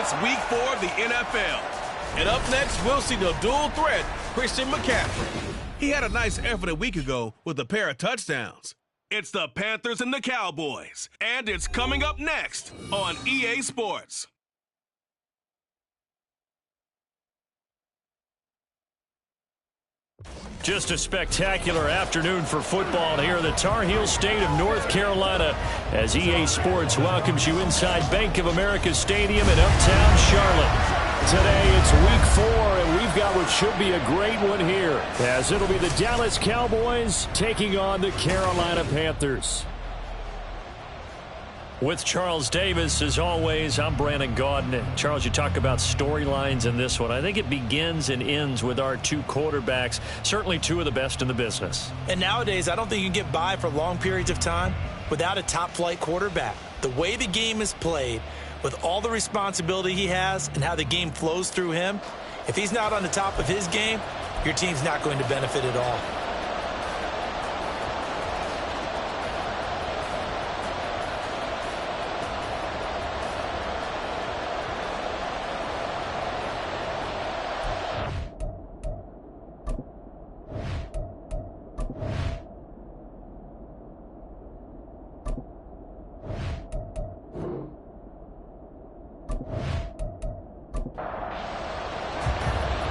It's week 4 of the NFL. And up next, we'll see the dual threat, Christian McCaffrey. He had a nice effort a week ago with a pair of touchdowns. It's the Panthers and the Cowboys. And it's coming up next on EA Sports. Just a spectacular afternoon for football here in the Tar Heel state of North Carolina as EA Sports welcomes you inside Bank of America Stadium in uptown Charlotte. Today it's week 4, and we've got what should be a great one here, as it'll be the Dallas Cowboys taking on the Carolina Panthers. With Charles Davis, as always, I'm Brandon Gaudin. Charles, you talk about storylines in this one. I think it begins and ends with our two quarterbacks, certainly two of the best in the business. And nowadays, I don't think you can get by for long periods of time without a top-flight quarterback. The way the game is played, with all the responsibility he has and how the game flows through him, if he's not on the top of his game, your team's not going to benefit at all.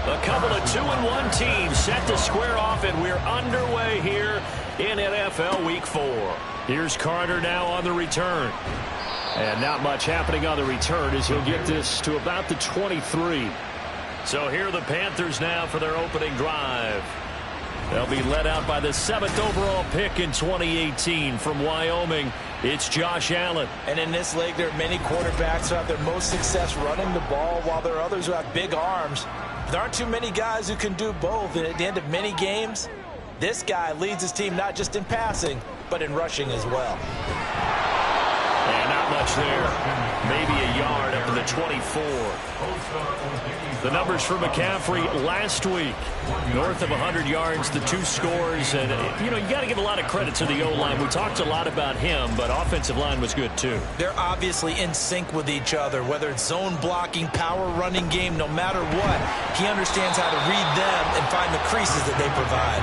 A couple of 2-1 teams set to square off, and we're underway here in NFL Week 4. Here's Carter now on the return. And not much happening on the return as he'll get this to about the 23. So here are the Panthers now for their opening drive. They'll be led out by the 7th overall pick in 2018 from Wyoming. It's Josh Allen. And in this league, there are many quarterbacks who have their most success running the ball, while there are others who have big arms. There aren't too many guys who can do both, and at the end of many games, this guy leads his team not just in passing, but in rushing as well. And not much there. Maybe a yard up to the 24. The numbers for McCaffrey last week. North of 100 yards, the 2 scores. And, you got to give a lot of credit to the O-line. We talked a lot about him, but offensive line was good too. They're obviously in sync with each other, whether it's zone blocking, power running game, no matter what. He understands how to read them and find the creases that they provide.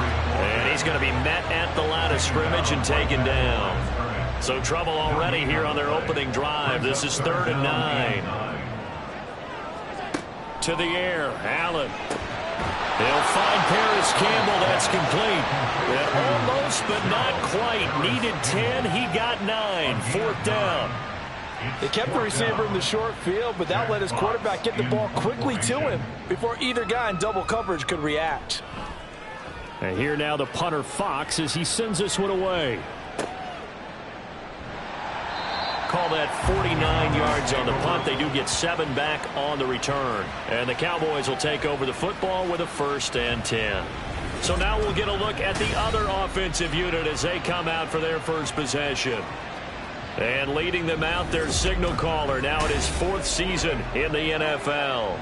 And he's going to be met at the line of scrimmage and taken down. So trouble already here on their opening drive. This is 3rd and 9. To the air, Allen. He'll find Paris Campbell. That's complete. Yeah, almost, but not quite. Needed 10. He got 9. 4th down. They kept the receiver in the short field, but that let his quarterback get the ball quickly to him before either guy in double coverage could react. And here now the punter Fox as he sends this one away. Call that 49 yards on the punt. They do get 7 back on the return. And the Cowboys will take over the football with a 1st and 10. So now we'll get a look at the other offensive unit as they come out for their first possession. And leading them out, their signal caller now in his 4th season in the NFL.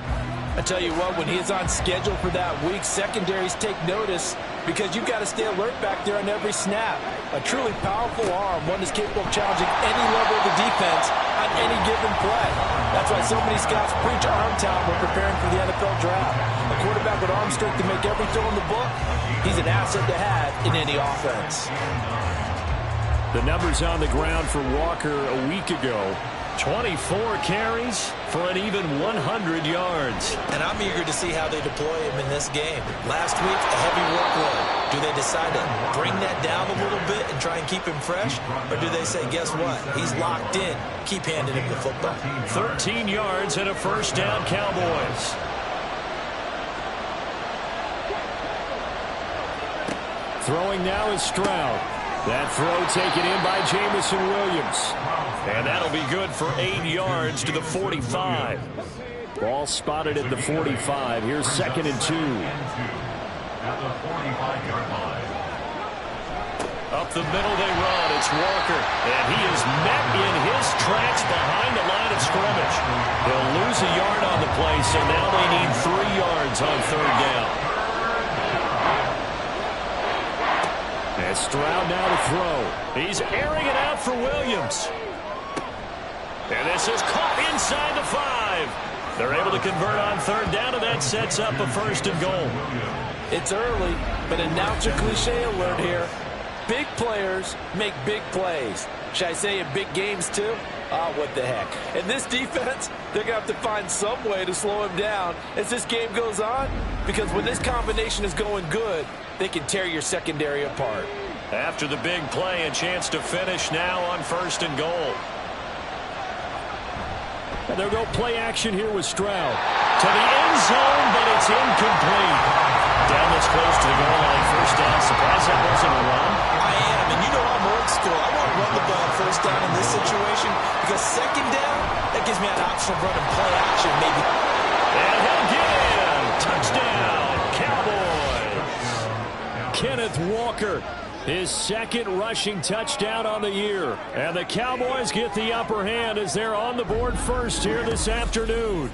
I tell you what, when he's on schedule for that week, secondaries take notice because you've got to stay alert back there on every snap. A truly powerful arm, one that's capable of challenging any level of the defense on any given play. That's why so many scouts preach arm talent when preparing for the NFL draft. A quarterback with arm strength to make every throw in the book, he's an asset to have in any offense. The numbers on the ground for Walker a week ago. 24 carries for an even 100 yards. And I'm eager to see how they deploy him in this game. Last week, a heavy workload. Do they decide to bring that down a little bit and try and keep him fresh? Or do they say, guess what? He's locked in. Keep handing him the football. 13 yards and a 1st down, Cowboys. Throwing now is Stroud. That throw taken in by Jamison Williams. And that'll be good for 8 yards to the 45. Ball spotted at the 45. Here's 2nd and 2. Up the middle they run. It's Walker. And he is met in his tracks behind the line of scrimmage. They'll lose a yard on the play, so now they need 3 yards on 3rd down. And Stroud now to throw. He's airing it out for Williams. And this is caught inside the 5. They're able to convert on third down, and that sets up a 1st and goal. It's early, but announcer cliche alert here. Big players make big plays. Should I say in big games too? Oh, what the heck. And this defense, they're going to have to find some way to slow him down as this game goes on, because when this combination is going good, they can tear your secondary apart. After the big play, a chance to finish now on 1st and goal. And they'll go play action here with Stroud. To the end zone, but it's incomplete. Down this close to the goal line, 1st down. Surprised that wasn't a run? I am, and you know I'm old school. I want to run the ball 1st down in this situation, because 2nd down, that gives me an option of running play action maybe. And he'll get in. Touchdown, Cowboys. Kenneth Walker, his 2nd rushing touchdown on the year. And the Cowboys get the upper hand as they're on the board first here this afternoon.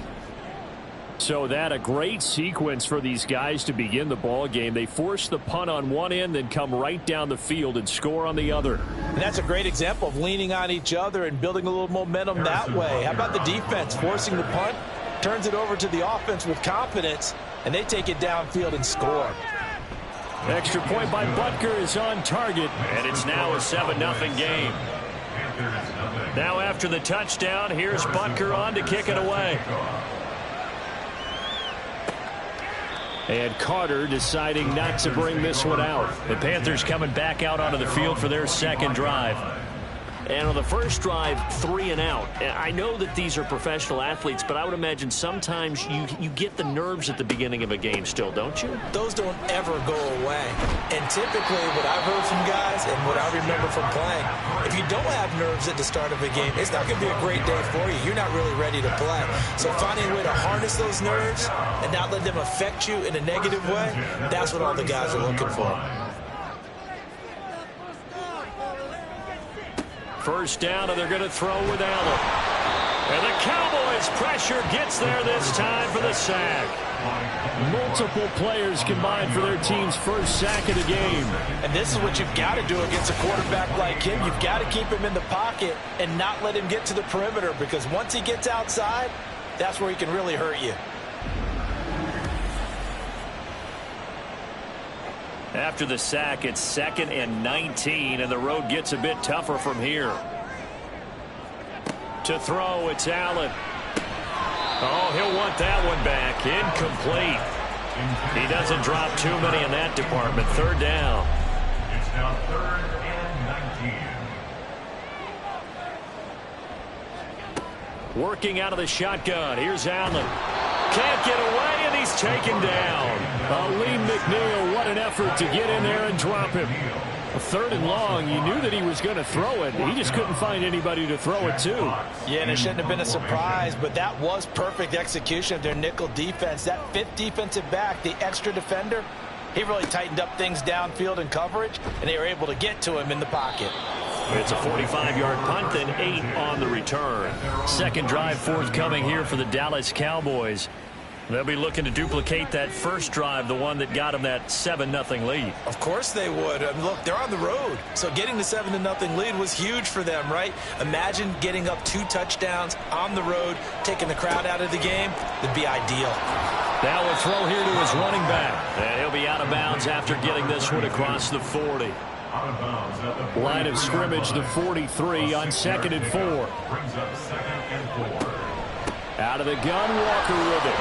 So that a great sequence for these guys to begin the ball game. They force the punt on one end, then come right down the field and score on the other. And that's a great example of leaning on each other and building a little momentum that way. How about the defense forcing the punt, turns it over to the offense with confidence, and they take it downfield and score. Extra point by Butker is on target, and it's now a 7-0 game. Now after the touchdown, here's Butker on to kick it away. And Carter deciding not to bring this one out. The Panthers coming back out onto the field for their 2nd drive. And on the first drive, 3 and out. I know that these are professional athletes, but I would imagine sometimes you get the nerves at the beginning of a game still, don't you? Those don't ever go away. And typically what I've heard from guys and what I remember from playing, if you don't have nerves at the start of a game, it's not going to be a great day for you. You're not really ready to play. So finding a way to harness those nerves and not let them affect you in a negative way, that's what all the guys are looking for. 1st down, and they're going to throw with Allen. And the Cowboys' pressure gets there this time for the sack. Multiple players combined for their team's 1st sack of the game. And this is what you've got to do against a quarterback like him. You've got to keep him in the pocket and not let him get to the perimeter, because once he gets outside, that's where he can really hurt you. After the sack, it's 2nd and 19, and the road gets a bit tougher from here. To throw, it's Allen. Oh, he'll want that one back. Incomplete. He doesn't drop too many in that department. 3rd down. It's now 3rd and 19. Working out of the shotgun. Here's Allen. Can't get away, and he's taken down. Lee McNeil, what an effort to get in there and drop him. 3rd and long, you knew that he was going to throw it. He just couldn't find anybody to throw it to. Yeah, and it shouldn't have been a surprise, but that was perfect execution of their nickel defense. That 5th defensive back, the extra defender, he really tightened up things downfield in coverage, and they were able to get to him in the pocket. It's a 45-yard punt, then 8 on the return. 2nd drive forthcoming here for the Dallas Cowboys. They'll be looking to duplicate that 1st drive, the one that got them that 7-0 lead. Of course they would. I mean, look, they're on the road. So getting the 7-0 lead was huge for them, right? Imagine getting up 2 touchdowns on the road, taking the crowd out of the game. That'd be ideal. Now a throw here to his running back. And he'll be out of bounds after getting this one across the 40. Line of scrimmage, the 43 on 2nd and 4. Out of the gun, Walker with it.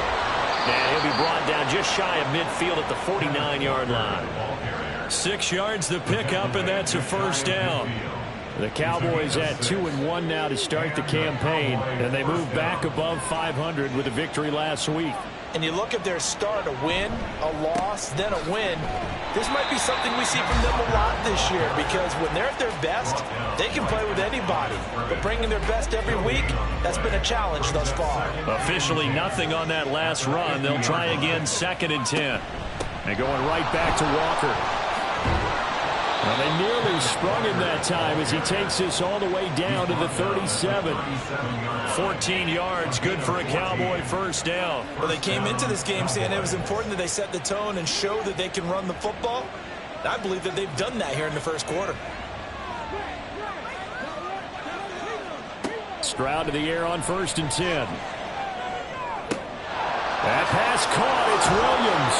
And he'll be brought down just shy of midfield at the 49-yard line. 6 yards the pickup, and that's a 1st down. The Cowboys at 2-1 now to start the campaign, and they move back above 500 with a victory last week. And you look at their start, a win, a loss, then a win. This might be something we see from them a lot this year, because when they're at their best, they can play with anybody. But bringing their best every week, that's been a challenge thus far. Officially nothing on that last run. They'll try again 2nd and 10. And going right back to Walker. Well, they nearly sprung him that time as he takes this all the way down to the 37. 14 yards, good for a Cowboy 1st down. Well, they came into this game saying it was important that they set the tone and show that they can run the football. And I believe that they've done that here in the 1st quarter. Stroud to the air on 1st and 10. That pass caught. It's Williams.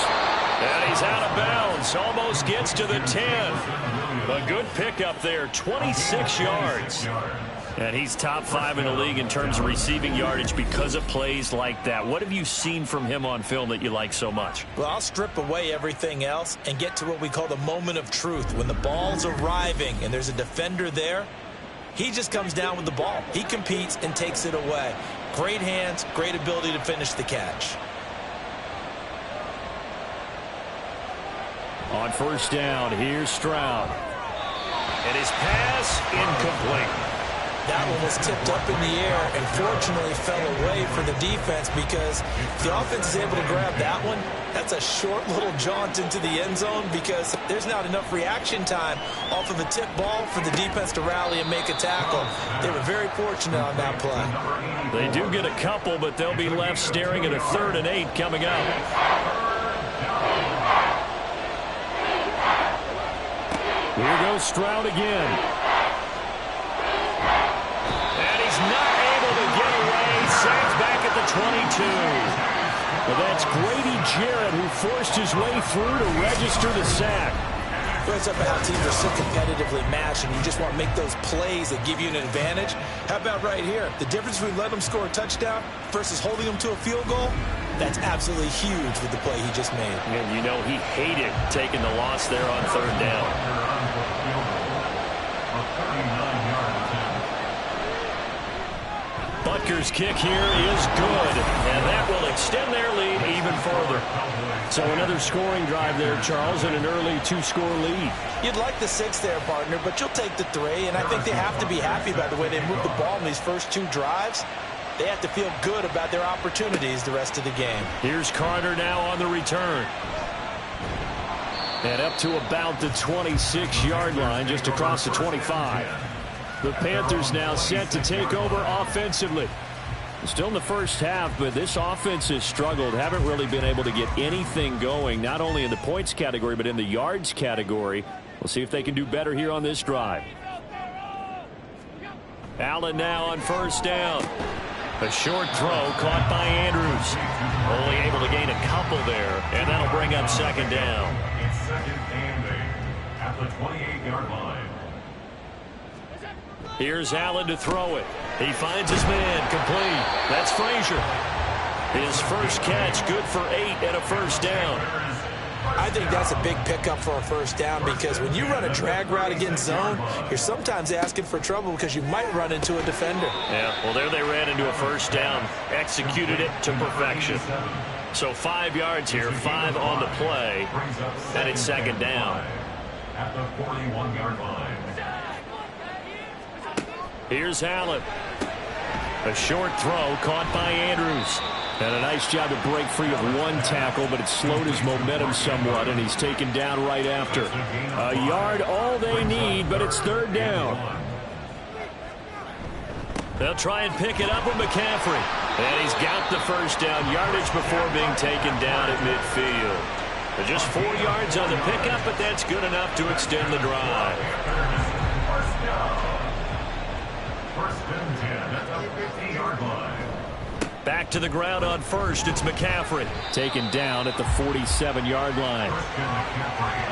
And he's out of bounds. Almost gets to the 10. A good pickup there. 26 yards. And he's top 5 in the league in terms of receiving yardage because of plays like that. What have you seen from him on film that you like so much? Well, I'll strip away everything else and get to what we call the moment of truth. When the ball's arriving and there's a defender there, he just comes down with the ball. He competes and takes it away. Great hands, great ability to finish the catch. On first down, here's Stroud. And his pass incomplete. That one was tipped up in the air and fortunately fell away for the defense, because if the offense is able to grab that one, that's a short little jaunt into the end zone because there's not enough reaction time off of a tip ball for the defense to rally and make a tackle. They were very fortunate on that play. They do get a couple, but they'll be left staring at a 3rd and 8 coming up. Here goes Stroud again. And he's not able to get away. Sacked back at the 22. Well, that's Grady Jarrett who forced his way through to register the sack. Well, it's about how teams are so competitively matched and you just want to make those plays that give you an advantage. How about right here? The difference between letting them score a touchdown versus holding them to a field goal, that's absolutely huge with the play he just made. And you know he hated taking the loss there on 3rd down. Butker's kick here is good, and that will extend their lead even further. So another scoring drive there, Charles, and an early 2-score lead. You'd like the 6 there, partner, but you'll take the 3, and I think they have to be happy by the way they moved the ball in these first 2 drives. They have to feel good about their opportunities the rest of the game. Here's Carter now on the return. And up to about the 26-yard line, just across the 25. The Panthers now set to take over offensively. Still in the first half, but this offense has struggled. Haven't really been able to get anything going, not only in the points category, but in the yards category. We'll see if they can do better here on this drive. Allen now on first down. A short throw caught by Andrews. Only able to gain a couple there, and that'll bring up 2nd down. It's 2nd and 8 at the 28-yard line. Here's Allen to throw it. He finds his man, complete. That's Frazier. His first catch, good for 8 and a first down. I think that's a big pickup for a first down, because when you run a drag route against zone, you're sometimes asking for trouble because you might run into a defender. Yeah, well, there they ran into a first down, executed it to perfection. So 5 yards here, 5 on the play, and it's 2nd down. At the 41-yard line. Here's Allen. A short throw caught by Andrews. And a nice job to break free of 1 tackle, but it slowed his momentum somewhat, and he's taken down right after. A yard all they need, but it's 3rd down. They'll try and pick it up with McCaffrey. And he's got the first down, yardage before being taken down at midfield. Just 4 yards on the pickup, but that's good enough to extend the drive. First and 10 at the 50-yard line. Back to the ground on first. It's McCaffrey. Taken down at the 47-yard line.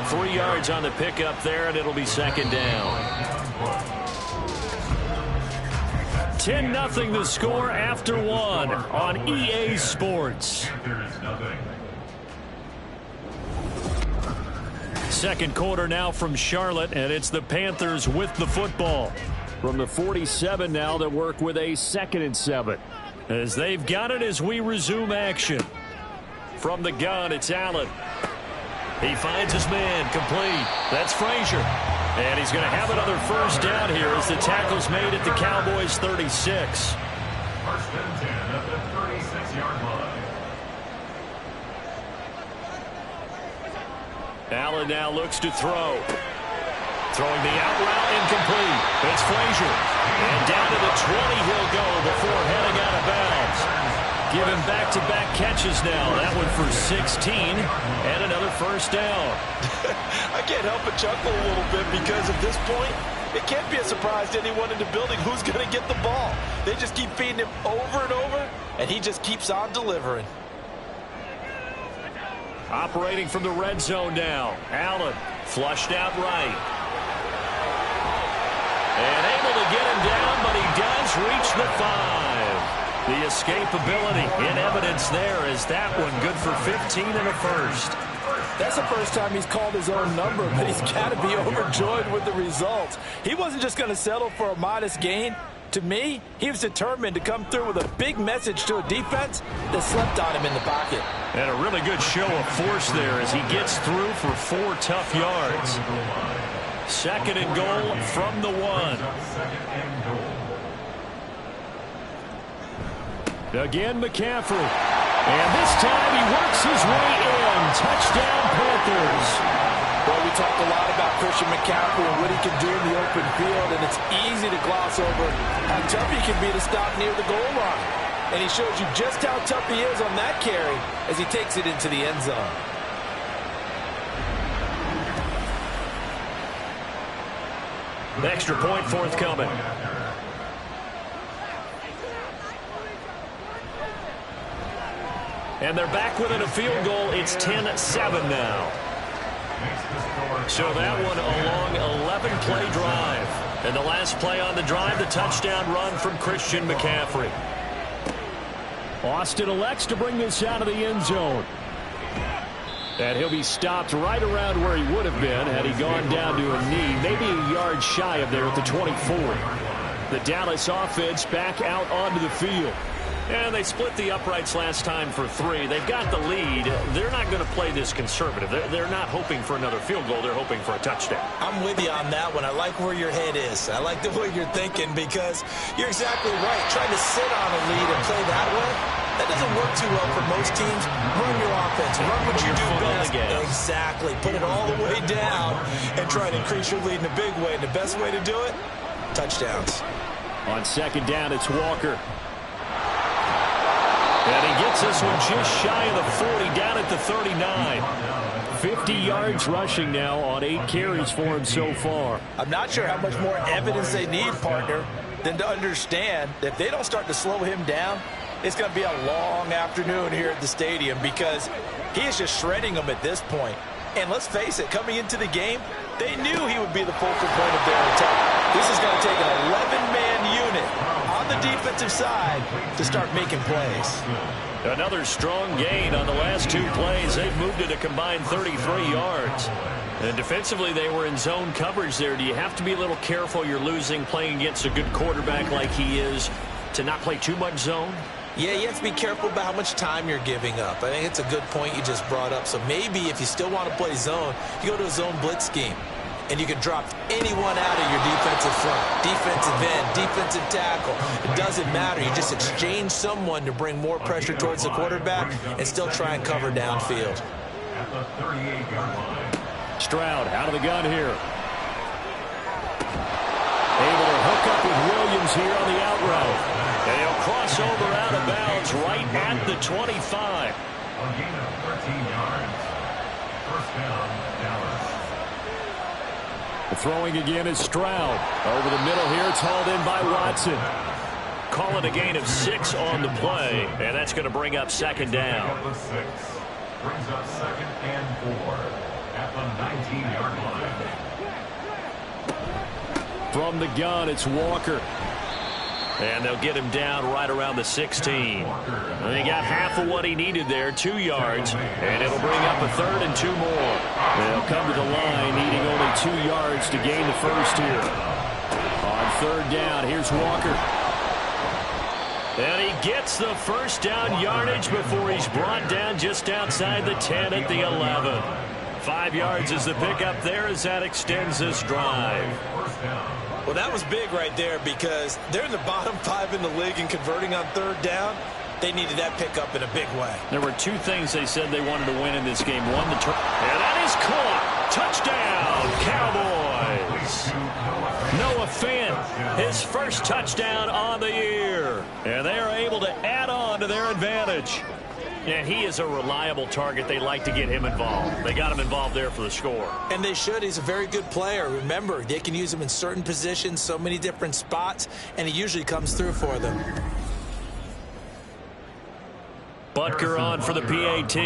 3 yards on the pickup there, and it'll be 2nd down. 10-0 the score after 1 on EA Sports. Second quarter now from Charlotte, and it's the Panthers with the football. From the 47 now, they work with a 2nd and 7. As they've got it as we resume action. From the gun, it's Allen. He finds his man, complete. That's Frazier. And he's going to have another first down here as the tackle's made at the Cowboys' 36. First and 10 at the 36-yard line. Allen now looks to throw. Throwing the out route, incomplete. It's Frazier. And down to the 20 he'll go before heading out of bounds. Giving back-to-back catches now. That one for 16 and another first down. I can't help but chuckle a little bit because at this point, it can't be a surprise to anyone in the building who's going to get the ball. They just keep feeding him over and over, and he just keeps on delivering. Operating from the red zone now. Allen flushed out right. And able to get him down, but he does reach the 5. The escapability in evidence there as that one good for 15 and a first. That's the first time he's called his own number, but he's got to be overjoyed with the results. He wasn't just going to settle for a modest gain. To me, he was determined to come through with a big message to a defense that slept on him in the pocket. And a really good show of force there as he gets through for 4 tough yards. Second and goal from the 1. Again, McCaffrey. And this time he works his way in. Touchdown, Panthers. Well, we talk a lot about Christian McCaffrey and what he can do in the open field, and it's easy to gloss over how tough he can be to stop near the goal line. And he shows you just how tough he is on that carry as he takes it into the end zone. Extra point forthcoming. And they're back within a field goal. It's 10-7 now. So that one a long 11-play drive. And the last play on the drive, the touchdown run from Christian McCaffrey. Austin elects to bring this out of the end zone. And he'll be stopped right around where he would have been had he gone down to a knee. Maybe a yard shy of there at the 24. The Dallas offense back out onto the field. And they split the uprights last time for 3. They've got the lead. They're not going to play this conservative. They're not hoping for another field goal. They're hoping for a touchdown. I'm with you on that one. I like where your head is. I like the way you're thinking because you're exactly right. Trying to sit on a lead and play that way, that doesn't work too well for most teams. Run your offense. Run what you do best. Exactly. Put it all the way down and try to increase your lead in a big way. And the best way to do it, touchdowns. On second down, it's Walker. And he gets this one just shy of the 40, down at the 39. 50 yards rushing now on 8 carries for him so far. I'm not sure how much more evidence they need, partner, than to understand that if they don't start to slow him down, it's going to be a long afternoon here at the stadium because he is just shredding them at this point. And let's face it, coming into the game, they knew he would be the focal point of their attack. This is going to take an 11-man unit on the defensive side to start making plays. Another strong gain on the last 2 plays. They've moved it a combined 33 yards. And defensively, they were in zone coverage there. Do you have to be a little careful you're losing playing against a good quarterback like he is to not play too much zone? Yeah, you have to be careful about how much time you're giving up. I think it's a good point you just brought up. So maybe if you still want to play zone, you go to a zone blitz scheme. And you can drop anyone out of your defensive front, defensive end, defensive tackle. It doesn't matter. You just exchange someone to bring more pressure towards the quarterback and still try and cover downfield. At the 38-yard line. Stroud out of the gun here. Able to hook up with Williams here on the out route. And he'll cross over out of bounds right at the 25. A gain of 13 yards. First down, Dallas. Throwing again is Stroud. Over the middle here, it's hauled in by Watson. Call it a gain of 6 on the play, and that's going to bring up second down. Brings up second and 4 at the 19-yard line. From the gun, it's Walker. And they'll get him down right around the 16. And he got half of what he needed there, 2 yards. And it'll bring up a 3rd and 2 more. They'll come to the line, needing only 2 yards to gain the first here. On 3rd down, here's Walker. And he gets the first down yardage before he's brought down just outside the 10 at the 11. 5 yards is the pickup there as that extends this drive. Well, that was big right there because they're in the bottom 5 in the league and converting on 3rd down. They needed that pickup in a big way. There were 2 things they said they wanted to win in this game. One, the turn. And that is caught. Touchdown, Cowboys. Noah Fant, his first touchdown on the year. And they are able to add on to their advantage. And he is a reliable target. They like to get him involved. They got him involved there for the score. And they should. He's a very good player. Remember, they can use him in certain positions, so many different spots, and he usually comes through for them. Butker on for the PAT.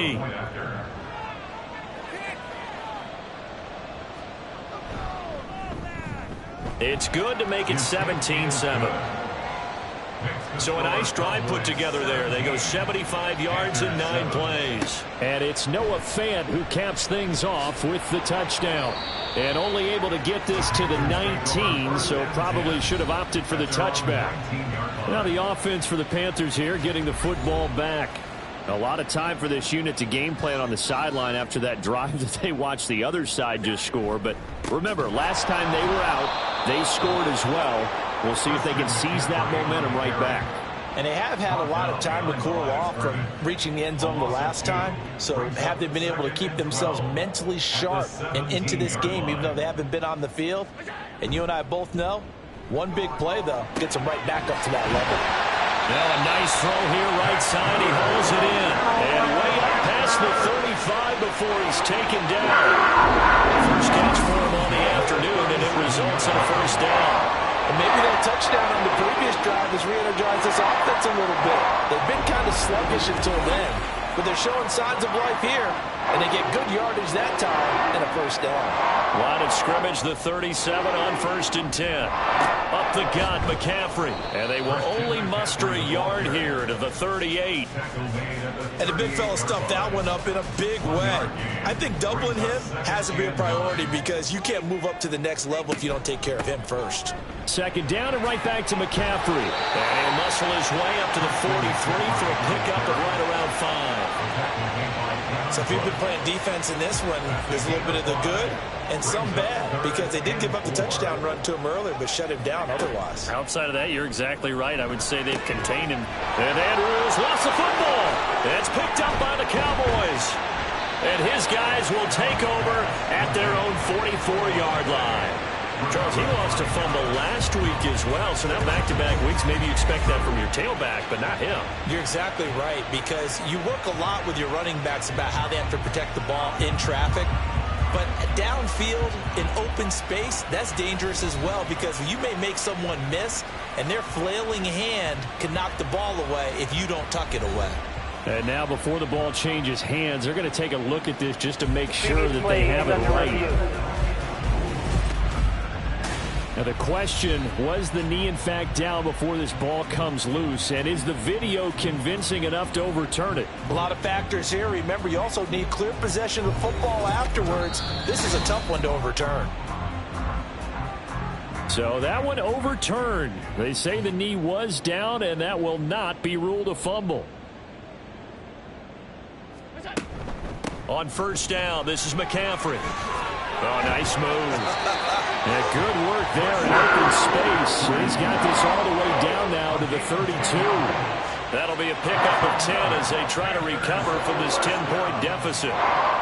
It's good to make it 17-7. So a nice drive put together there. They go 75 yards in 9 plays. And it's Noah Fant who caps things off with the touchdown. And only able to get this to the 19, so probably should have opted for the touchback. Now the offense for the Panthers here getting the football back. A lot of time for this unit to game plan on the sideline after that drive that they watched the other side just score. But remember, last time they were out, they scored as well. We'll see if they can seize that momentum right back. And they have had a lot of time to cool off from reaching the end zone the last time. So have they been able to keep themselves mentally sharp and into this game, even though they haven't been on the field? And you and I both know, one big play, though, gets them right back up to that level. Now a nice throw here, right side. He holds it in. And way up past the 35 before he's taken down. First catch for him on the afternoon, and it results in a first down. And maybe that touchdown on the previous drive has re-energized this offense a little bit. They've been kind of sluggish until then, but they're showing signs of life here, and they get good yardage that time and a first down. Line of scrimmage, the 37 on 1st and 10. Up the gut, McCaffrey. And they will only muster a yard here to the 38. And the big fella stuffed that one up in a big way. I think doubling him has to be a priority because you can't move up to the next level if you don't take care of him first. Second down and right back to McCaffrey. And he'll muscle his way up to the 43 for a pickup of right around 5. So if you've been playing defense in this one, there's a little bit of the good and some bad because they did give up the touchdown run to him earlier but shut him down otherwise. Outside of that, you're exactly right. I would say they've contained him. And Andrews lost the football. It's picked up by the Cowboys. And his guys will take over at their own 44-yard line. Charles, he lost a fumble last week as well, so now back-to-back weeks, maybe you expect that from your tailback, but not him. You're exactly right, because you work a lot with your running backs about how they have to protect the ball in traffic, but downfield in open space, that's dangerous as well, because you may make someone miss, and their flailing hand can knock the ball away if you don't tuck it away. And now before the ball changes hands, they're going to take a look at this just to make sure that they have it right. Now the question, was the knee in fact down before this ball comes loose? And is the video convincing enough to overturn it? A lot of factors here. Remember, you also need clear possession of the football afterwards. This is a tough one to overturn. So that one overturned. They say the knee was down, and that will not be ruled a fumble. On first down, this is McCaffrey. Oh, nice move. Yeah, good work there in open space. He's got this all the way down now to the 32. That'll be a pickup of 10 as they try to recover from this 10-point deficit.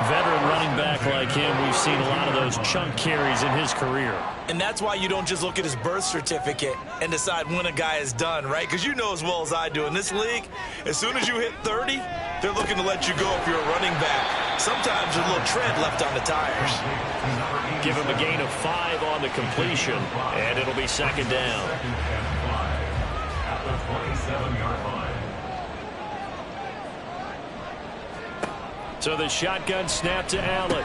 Veteran running back like him, we've seen a lot of those chunk carries in his career. And that's why you don't just look at his birth certificate and decide when a guy is done, right? Because you know as well as I do, in this league, as soon as you hit 30, they're looking to let you go if you're a running back. Sometimes there's a little tread left on the tires. Give him a gain of 5 on the completion, and it'll be second down. At the 27-yard line. So the shotgun snap to Allen.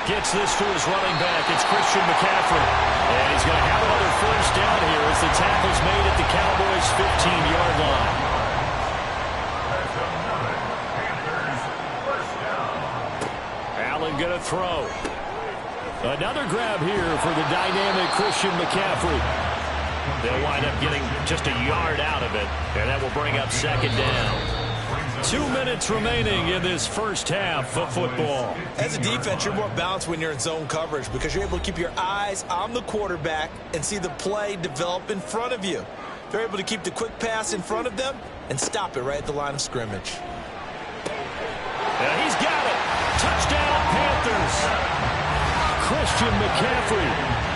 Gets this to his running back. It's Christian McCaffrey. And he's going to have another first down here as the tackle's made at the Cowboys' 15-yard line. Allen going to throw. Another grab here for the dynamic Christian McCaffrey. They'll wind up getting just a yard out of it, and that will bring up second down. 2 minutes remaining in this first half of football. As a defense, you're more balanced when you're in zone coverage because you're able to keep your eyes on the quarterback and see the play develop in front of you. They're able to keep the quick pass in front of them and stop it right at the line of scrimmage. He's got it. Touchdown, Panthers. Christian McCaffrey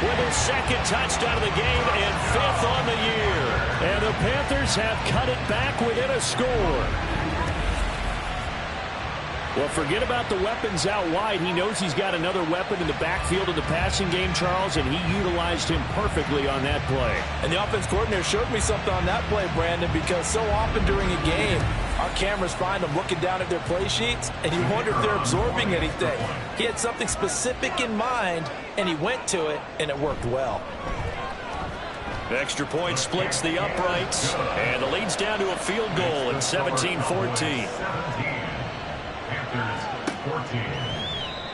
with his second touchdown of the game and 5th on the year. And the Panthers have cut it back within a score. Well, forget about the weapons out wide. He knows he's got another weapon in the backfield of the passing game, Charles, and he utilized him perfectly on that play. And the offense coordinator showed me something on that play, Brandon, because so often during a game, our cameras find them looking down at their play sheets, and you wonder if they're absorbing anything. He had something specific in mind, and he went to it, and it worked well. Extra point splits the uprights, and the lead's down to a field goal at 17-14. Panthers 14.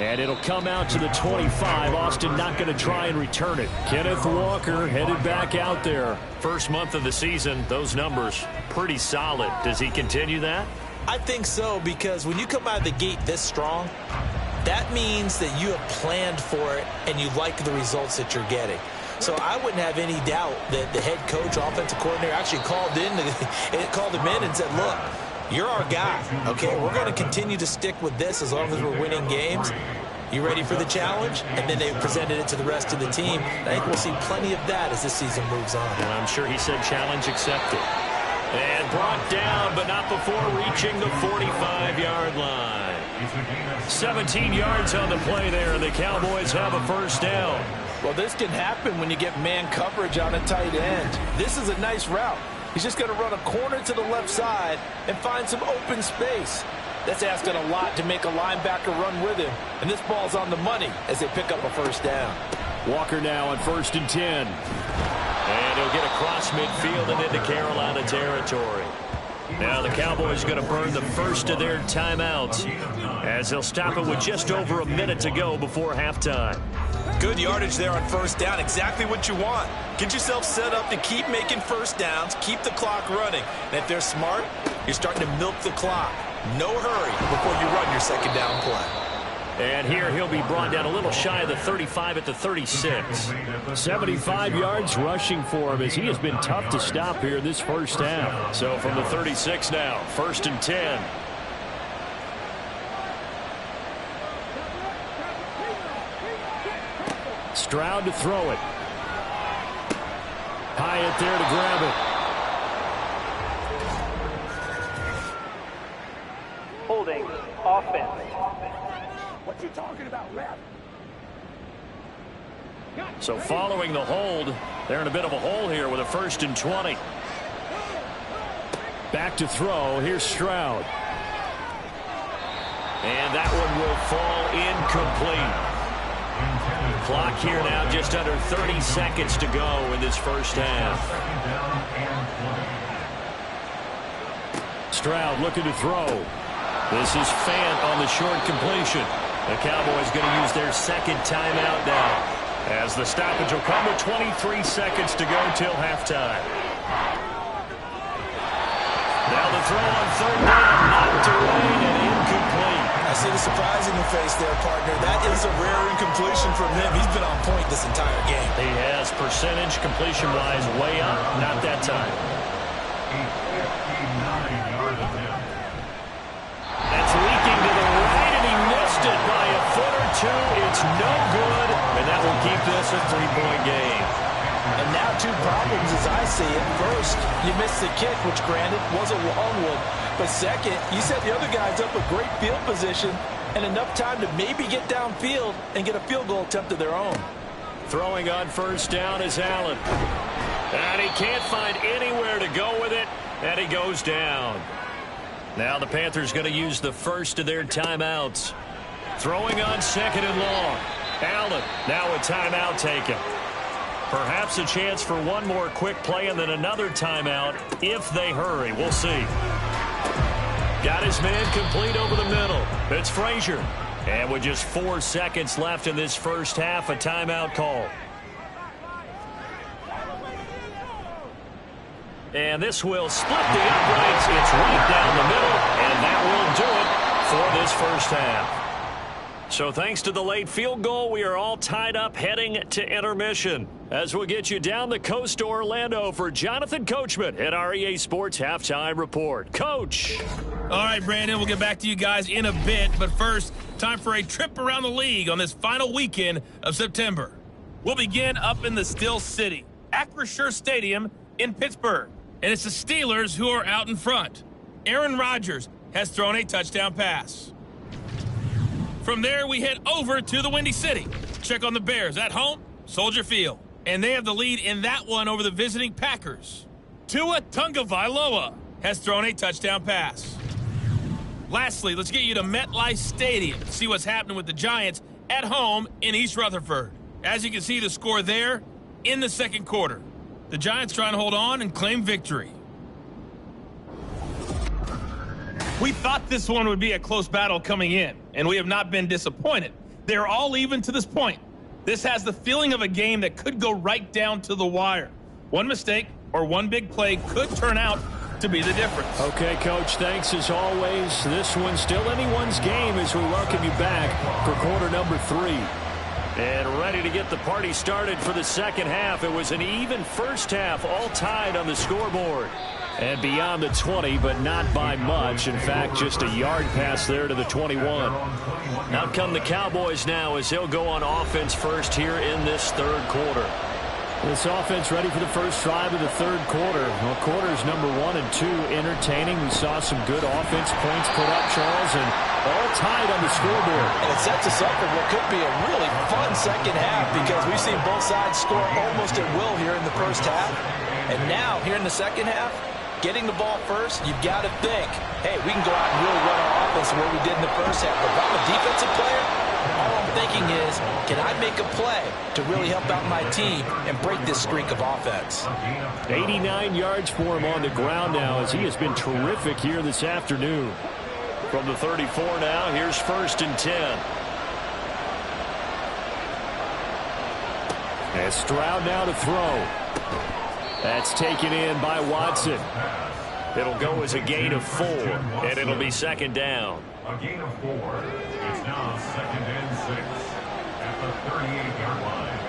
And it'll come out to the 25. Austin not going to try and return it. Kenneth Walker headed back out there. First month of the season, those numbers pretty solid. Does he continue that? I think so, because when you come out of the gate this strong, that means that you have planned for it and you like the results that you're getting. So I wouldn't have any doubt that the head coach, offensive coordinator, actually called him in and said, look, you're our guy, okay? We're going to continue to stick with this as long as we're winning games. You ready for the challenge? And then they presented it to the rest of the team. I think we'll see plenty of that as this season moves on. And I'm sure he said challenge accepted. And brought down, but not before reaching the 45-yard line. 17 yards on the play there, and the Cowboys have a first down. Well, this can happen when you get man coverage on a tight end. This is a nice route. He's just going to run a corner to the left side and find some open space. That's asking a lot to make a linebacker run with him. And this ball's on the money as they pick up a first down. Walker now on 1st and 10. And he'll get across midfield and into Carolina territory. Now the Cowboys are going to burn the first of their timeouts as they'll stop it with just over a minute to go before halftime. Good yardage there on first down. Exactly what you want. Get yourself set up to keep making first downs, keep the clock running. And if they're smart, you're starting to milk the clock. No hurry before you run your second down play. And here he'll be brought down a little shy of the 35 at the 36. 75 yards rushing for him as he has been tough to stop here this first half. So from the 36 now, 1st and 10. Stroud to throw it. Hyatt there to grab it. Holding offense. What you talking about, ref? So following the hold, they're in a bit of a hole here with a 1st and 20. Back to throw. Here's Stroud. And that one will fall incomplete. Clock here now just under 30 seconds to go in this first half. Stroud looking to throw. This is Fant on the short completion. The Cowboys going to use their second timeout now as the stoppage will come with 23 seconds to go till halftime. Now the throw on 3rd down, knocked away and incomplete. I see the surprise in your face there, partner. That is a rare incompletion from him. He's been on point this entire game. He has percentage completion-wise way up. Not that time. That's leaking to the right, and he missed it by a foot or two. It's no good, and that will keep this a 3-point game. And now 2 problems as I see it. First, you missed the kick, which granted was a long one. But second, you set the other guys up with great field position and enough time to maybe get downfield and get a field goal attempt of their own. Throwing on 1st down is Allen. And he can't find anywhere to go with it, and he goes down. Now the Panthers going to use the first of their timeouts. Throwing on 2nd and long. Allen now a timeout taken. Perhaps a chance for one more quick play and then another timeout if they hurry. We'll see. Got his man complete over the middle. It's Frazier. And with just 4 seconds left in this first half, a timeout call. And this will split the uprights. It's right down the middle, and that will do it for this first half. So thanks to the late field goal, we are all tied up heading to intermission. As we'll get you down the coast to Orlando for Jonathan Coachman at our EA Sports Halftime Report. Coach. All right, Brandon, we'll get back to you guys in a bit. But first, time for a trip around the league on this final weekend of September. We'll begin up in the Still City, Acrisure Stadium in Pittsburgh. And it's the Steelers who are out in front. Aaron Rodgers has thrown a touchdown pass. From there, we head over to the Windy City. Check on the Bears at home, Soldier Field. And they have the lead in that one over the visiting Packers. Tua Tagovailoa has thrown a touchdown pass. Lastly, let's get you to MetLife Stadium to see what's happening with the Giants at home in East Rutherford. As you can see the score there in the second quarter. The Giants try and hold on and claim victory. We thought this one would be a close battle coming in, and we have not been disappointed. They're all even to this point. This has the feeling of a game that could go right down to the wire. One mistake or one big play could turn out to be the difference. Okay, Coach, thanks as always. This one's still anyone's game as we welcome you back for quarter number 3. And ready to get the party started for the second half. It was an even first half, all tied on the scoreboard. And beyond the 20, but not by much. In fact, just a yard pass there to the 21. Out come the Cowboys now as they'll go on offense first here in this third quarter. This offense ready for the first drive of the third quarter. Well, quarters number 1 and 2 entertaining. We saw some good offense points put up, Charles, and all tied on the scoreboard. And it sets us up for what could be a really fun second half because we've seen both sides score almost at will here in the first half. And now, here in the second half, getting the ball first, you've got to think, hey, we can go out and really run our offense the way we did in the first half. But if I'm a defensive player, all I'm thinking is, can I make a play to really help out my team and break this streak of offense? 89 yards for him on the ground now as he has been terrific here this afternoon. From the 34 now, here's 1st and 10. And Stroud now to throw. That's taken in by Watson. It'll go as a gain of 4, and it'll be second down. A gain of 4. It's now 2nd and 6 at the 38-yard line.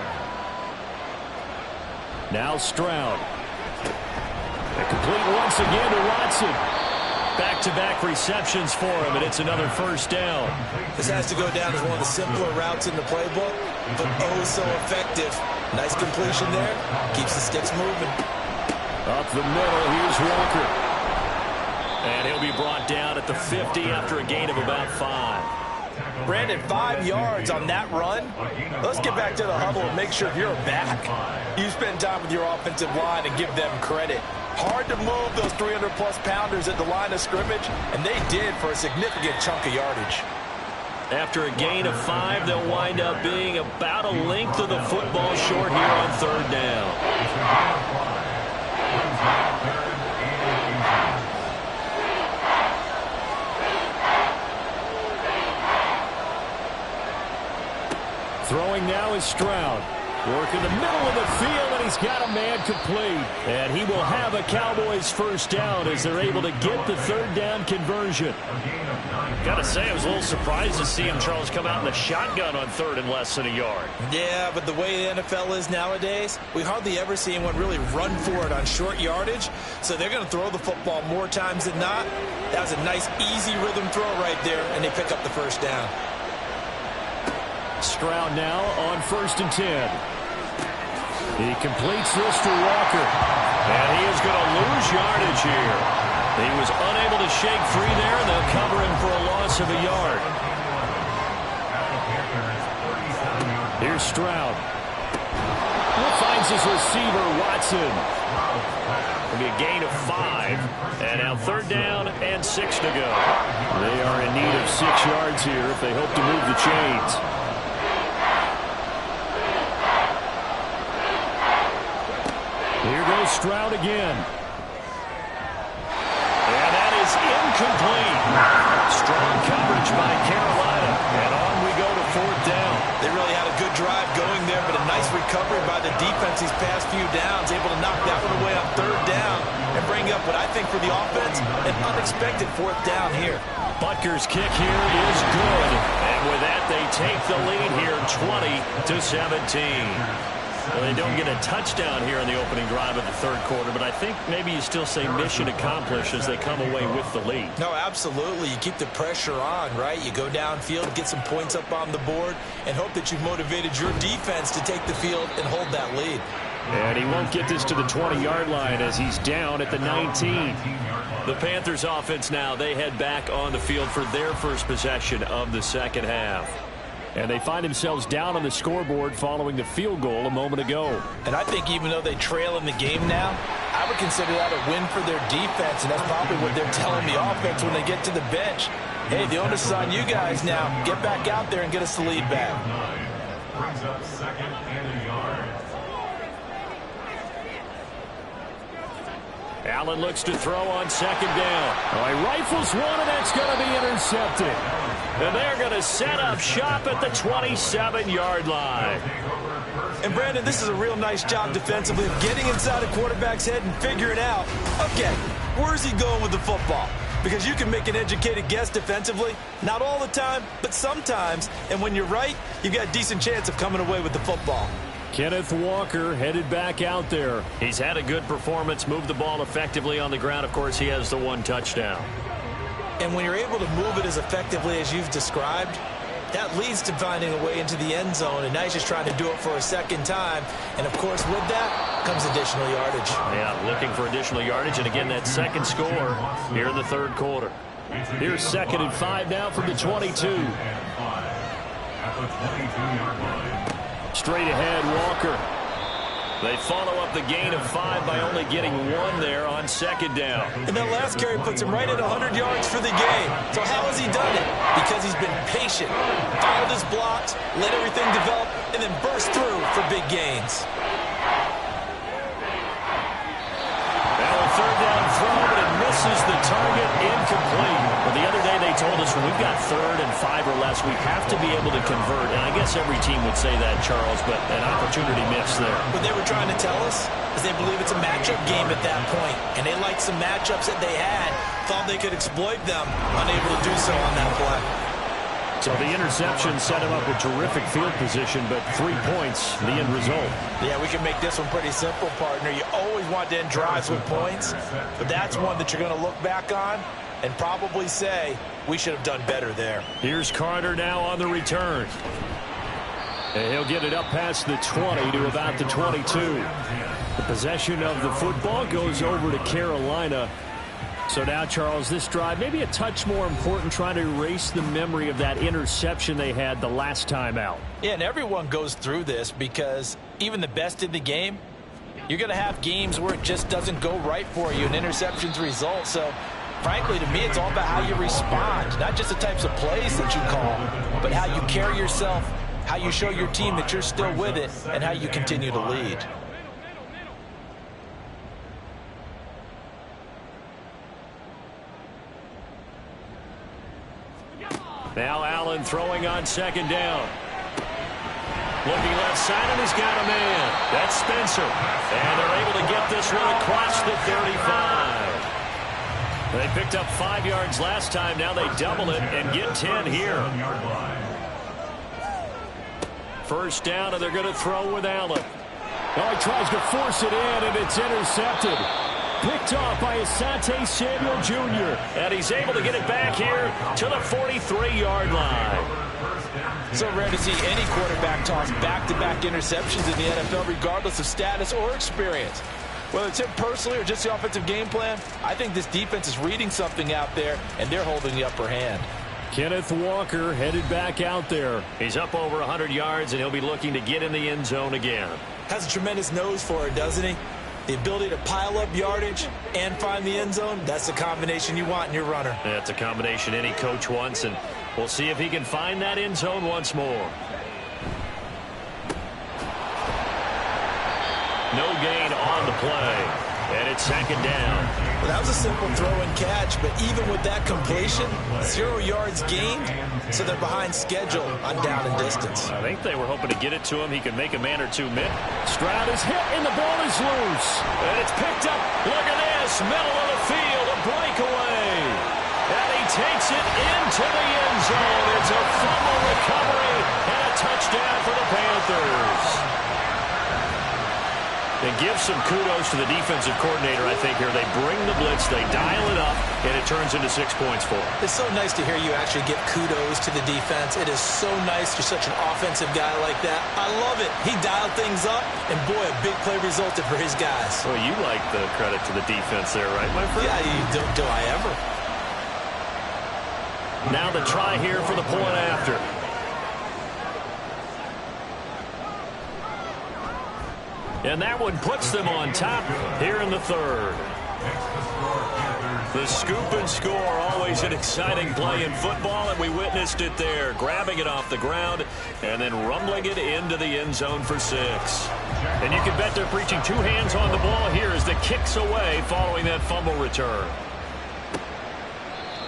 Now Stroud. And complete once again to Watson. Back-to-back receptions for him, and it's another first down. This has to go down as one of the simpler routes in the playbook, but oh so effective. Nice completion there. Keeps the sticks moving. Up the middle, here's Walker. And he'll be brought down at the 50 after a gain of about 5. Brandon, 5 yards on that run. Let's get back to the huddle and make sure you're back. You spend time with your offensive line and give them credit. Hard to move those 300-plus pounders at the line of scrimmage, and they did for a significant chunk of yardage. After a gain of 5, they'll wind up being about a length of the football short here on third down. Throwing now is Stroud. Work in the middle of the field, and he's got a man complete. And he will have a Cowboys first down as they're able to get the third down conversion. Got to say, I was a little surprised to see him, Charles, come out in the shotgun on third and less than a yard. Yeah, but the way the NFL is nowadays, we hardly ever see anyone really run for it on short yardage. So they're going to throw the football more times than not. That was a nice, easy rhythm throw right there, and they pick up the first down. Stroud now on 1st and 10. He completes this to Walker. And he is going to lose yardage here. He was unable to shake free there, and they'll cover him for a loss of a yard. Here's Stroud. Finds his receiver, Watson. It'll be a gain of 5. And now third down and 6 to go. They are in need of 6 yards here if they hope to move the chains. Here goes Stroud again. And that is incomplete. Strong coverage by Carolina. And on we go to fourth down. They really had a good drive going there, but a nice recovery by the defense these past few downs, able to knock that one away on third down and bring up what I think for the offense, an unexpected fourth down here. Butker's kick here is good. And with that, they take the lead here 20-17. Well, they don't get a touchdown here in the opening drive of the third quarter, but I think maybe you still say mission accomplished as they come away with the lead. No, absolutely. You keep the pressure on, right? You go downfield, get some points up on the board, and hope that you've motivated your defense to take the field and hold that lead. And he won't get this to the 20-yard line as he's down at the 19. The Panthers offense now, they head back on the field for their first possession of the second half. And they find themselves down on the scoreboard following the field goal a moment ago. And I think even though they trail in the game now, I would consider that a win for their defense, and that's probably what they're telling the offense when they get to the bench. Hey, the onus is on you guys now. Get back out there and get us the lead back. Brings up 2nd and a yard. Allen looks to throw on second down. Oh, he rifles one, and that's going to be intercepted. And they're going to set up shop at the 27-yard line. And, Brandon, this is a real nice job defensively of getting inside a quarterback's head and figuring out, okay, where's he going with the football? Because you can make an educated guess defensively. Not all the time, but sometimes. And when you're right, you've got a decent chance of coming away with the football. Kenneth Walker headed back out there. He's had a good performance, moved the ball effectively on the ground. Of course, he has the one touchdown. And when you're able to move it as effectively as you've described, that leads to finding a way into the end zone. And now he's just trying to do it for a second time. And, of course, with that comes additional yardage. Yeah, looking for additional yardage. And, again, that second score here in the third quarter. Here's 2nd and 5 now from the 22. Straight ahead, Walker. They follow up the gain of 5 by only getting 1 there on second down. And that last carry puts him right at 100 yards for the game. So how has he done it? Because he's been patient, followed his blocks, let everything develop, and then burst through for big gains. Now a third down throw, but it misses the target, incomplete. Well, the other day they told us when we've got 3rd and 5 or less, we have to be able to convert. And I guess every team would say that, Charles, but an opportunity missed there. What they were trying to tell us is they believe it's a matchup game at that point, and they liked some matchups that they had, thought they could exploit them, unable to do so on that play. So the interception set him up with terrific field position, but 3 points, the end result. Yeah, we can make this one pretty simple, partner. You always want to end drives with points, but that's one that you're going to look back on and probably say, we should have done better there. Here's Carter now on the return. And he'll get it up past the 20 to about the 22. The possession of the football goes over to Carolina. So now, Charles, this drive maybe a touch more important, trying to erase the memory of that interception they had the last time out. Yeah, and everyone goes through this because even the best in the game, you're going to have games where it just doesn't go right for you, and interceptions result. So, frankly, to me, it's all about how you respond, not just the types of plays that you call, but how you carry yourself, how you show your team that you're still with it, and how you continue to lead. Now Allen throwing on second down. Looking left side, and he's got a man. That's Spencer. And they're able to get this one across the 35. They picked up 5 yards last time. Now they double it and get 10 here. First down, and they're going to throw with Allen. Oh, he tries to force it in, and it's intercepted. Picked off by Asante Samuel Jr. And he's able to get it back here to the 43-yard line. So rare to see any quarterback toss back-to-back interceptions in the NFL, regardless of status or experience. Whether it's him personally or just the offensive game plan, I think this defense is reading something out there, and they're holding the upper hand. Kenneth Walker headed back out there. He's up over 100 yards, and he'll be looking to get in the end zone again. Has a tremendous nose for it, doesn't he? The ability to pile up yardage and find the end zone, that's the combination you want in your runner. That's a combination any coach wants, and we'll see if he can find that end zone once more. No gain on the play. And it's second down. Well, that was a simple throw and catch, but even with that completion, 0 yards gained, so they're behind schedule on down and distance. I think they were hoping to get it to him. He could make a man or two miss. Stroud is hit, and the ball is loose. And it's picked up. Look at this. Middle of the field, a breakaway. And he takes it into the end zone. It's a fumble recovery and a touchdown for the Panthers. And give some kudos to the defensive coordinator, I think, here. They bring the blitz, they dial it up, and it turns into 6 points for them. It's so nice to hear you actually give kudos to the defense. It is so nice you're such an offensive guy like that. I love it. He dialed things up, and boy, a big play resulted for his guys. Well, you like the credit to the defense there, right, my friend? Yeah, do I ever. Now the try here for the point after. And that one puts them on top here in the third. The scoop and score, always an exciting play in football, and we witnessed it there, grabbing it off the ground and then rumbling it into the end zone for 6. And you can bet they're preaching 2 hands on the ball here as the kick's away following that fumble return.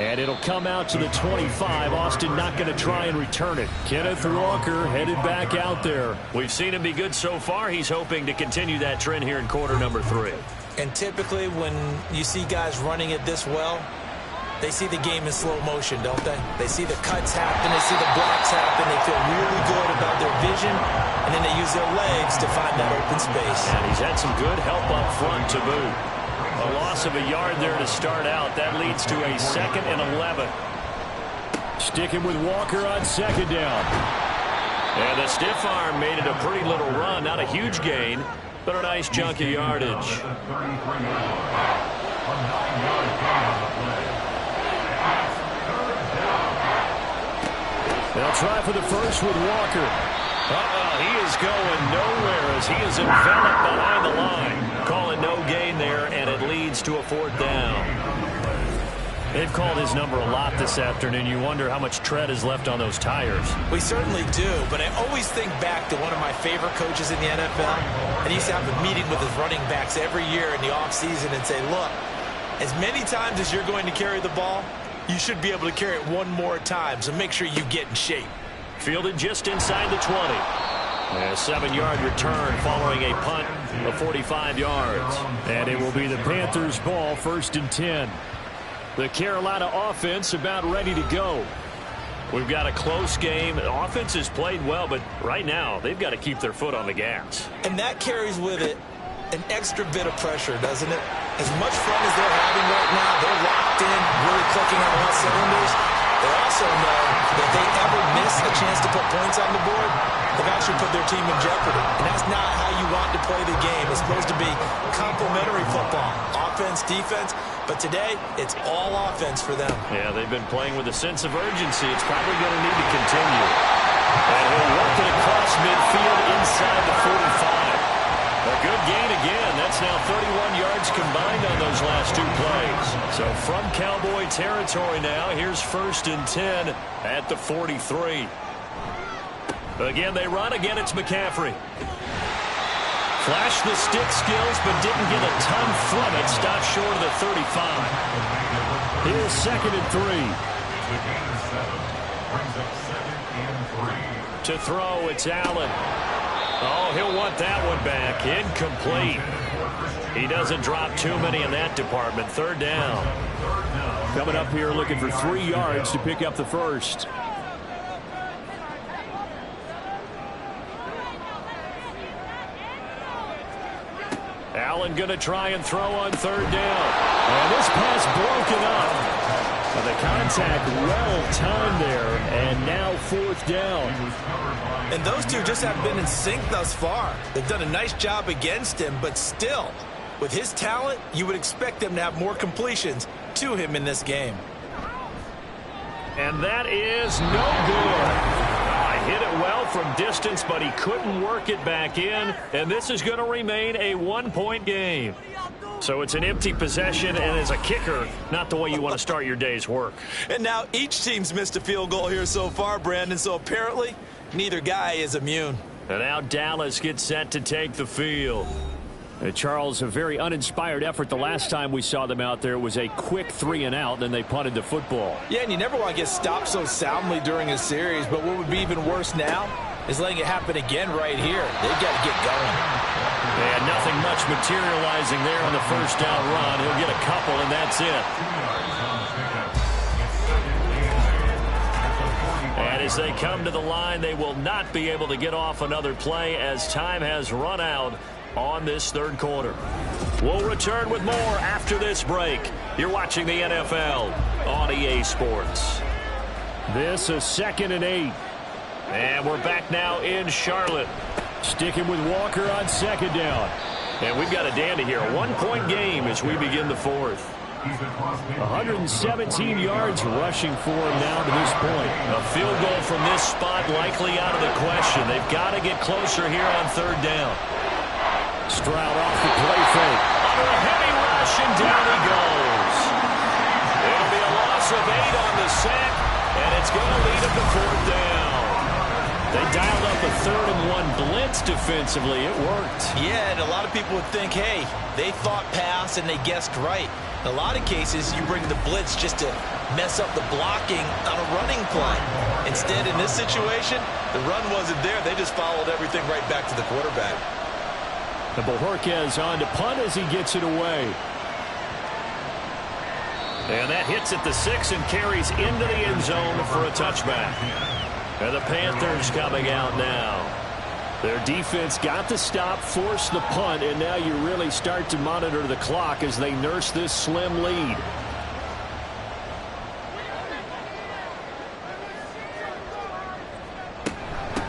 And it'll come out to the 25. Austin not going to try and return it. Kenneth Walker headed back out there. We've seen him be good so far. He's hoping to continue that trend here in quarter number 3. And typically when you see guys running it this well, they see the game in slow motion, don't they? They see the cuts happen, they see the blocks happen, they feel really good about their vision, and then they use their legs to find that open space. And he's had some good help up front to boot. A loss of a yard there to start out. That leads to a 2nd and 11. Sticking with Walker on 2nd down. And the stiff arm made it a pretty little run. Not a huge gain, but a nice chunk of yardage. They'll try for the first with Walker. He is going nowhere as he is enveloped behind the line. Calling no gain there, and it leads to a 4th down. They've called his number a lot this afternoon. You wonder how much tread is left on those tires. We certainly do, but I always think back to one of my favorite coaches in the NFL, and he used to have a meeting with his running backs every year in the offseason and say, look, as many times as you're going to carry the ball, you should be able to carry it one more time, so make sure you get in shape. Fielded just inside the 20. A 7-yard return following a punt of 45 yards. And it will be the Panthers' ball, 1st and 10. The Carolina offense about ready to go. We've got a close game. The offense has played well, but right now they've got to keep their foot on the gas. And that carries with it an extra bit of pressure, doesn't it? As much fun as they're having right now, they're locked in, really clicking on all cylinders. They also know that if they ever miss a chance to put points on the board, they've actually put their team in jeopardy. And that's not how you want to play the game. It's supposed to be complementary football, offense, defense. But today, it's all offense for them. Yeah, they've been playing with a sense of urgency. It's probably going to need to continue. And he'll work it across midfield inside the 45. A good gain again. That's now 31 yards combined on those last 2 plays. So from Cowboy territory now, here's 1st and 10 at the 43. Again, they run. Again, it's McCaffrey. Flashed the stick skills, but didn't get a ton from it. Stopped short of the 35. Here's 2nd and 3. To throw, it's Allen. Oh, he'll want that one back. Incomplete. He doesn't drop too many in that department. 3rd down. Coming up here looking for 3 yards to pick up the 1st. Allen going to try and throw on 3rd down. And this pass broken up. And the contact well timed there, and now 4th down. And those two just haven't been in sync thus far. They've done a nice job against him, but still, with his talent, you would expect them to have more completions to him in this game. And that is no good. Hit it well from distance, but he couldn't work it back in, and this is going to remain a 1-point game. So it's an empty possession, and as a kicker, not the way you want to start your day's work. And now each team's missed a field goal here so far, Brandon, so apparently neither guy is immune. And now Dallas gets set to take the field. Charles, a very uninspired effort the last time we saw them out there. It was a quick 3-and-out, then they punted the football. Yeah, and you never want to get stopped so soundly during a series, but what would be even worse now is letting it happen again right here. They've got to get going. And nothing much materializing there on the 1st down run. He'll get a couple, and that's it. And as they come to the line, they will not be able to get off another play as time has run out on this 3rd quarter. We'll return with more after this break. You're watching the NFL on EA Sports. This is 2nd and 8. And we're back now in Charlotte. Sticking with Walker on 2nd down. And we've got a dandy here. A 1-point game as we begin the 4th. 117 yards rushing for him now to this point. A field goal from this spot likely out of the question. They've got to get closer here on 3rd down. Stroud off the play fake. Under a heavy rush, and down he goes. loss of 8 on the sack, and it's going to lead them to 4th down. They dialed up a 3rd-and-1 blitz defensively. It worked. Yeah, and a lot of people would think, hey, they thought pass and they guessed right. In a lot of cases, you bring the blitz just to mess up the blocking on a running play. Instead, in this situation, the run wasn't there. They just followed everything right back to the quarterback. And Bojorquez on to punt as he gets it away. And that hits at the 6 and carries into the end zone for a touchback. And the Panthers coming out now. Their defense got the stop, forced the punt, and now you really start to monitor the clock as they nurse this slim lead.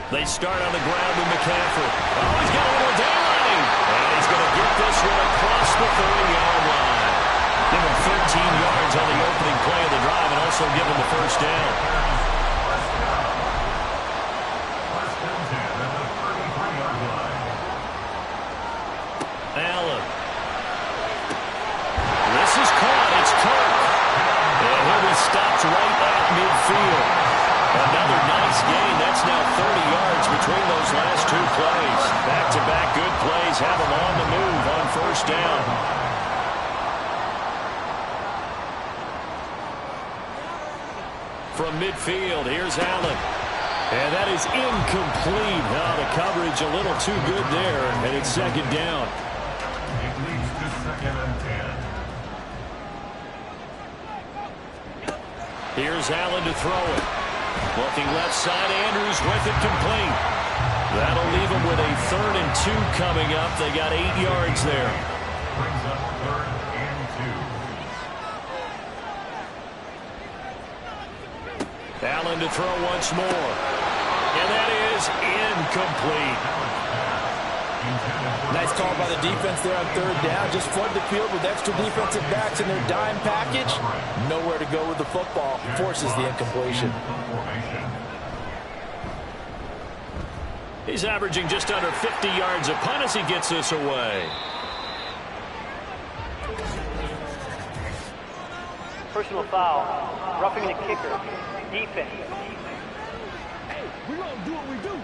They start on the ground with McCaffrey. Oh, he's got a little daylight. And he's going to get this one across the 30-yard line. Give him 13 yards on the opening play of the drive and also give him the first down. Allen. This is caught. It's Kirk. And he'll be stopped right at midfield. Another nice gain. That's now 30 yards between those last 2 plays. Back-to-back good plays have them on the move on first down. From midfield, here's Allen. And that is incomplete. Now the coverage a little too good there, and it's 2nd down. It leads to 2nd and 10. Here's Allen to throw it. Looking left side, Andrews with it complete. That'll leave them with a 3rd and 2 coming up. They got 8 yards there. Brings up 3rd and 2. Allen to throw once more. And that is incomplete. Nice call by the defense there on 3rd down. Just flood the field with extra defensive backs in their dime package. Nowhere to go with the football. Forces the incompletion. He's averaging just under 50 yards a punt as he gets this away. Personal foul. Roughing the kicker. Defense. Hey, we're going to do what we do.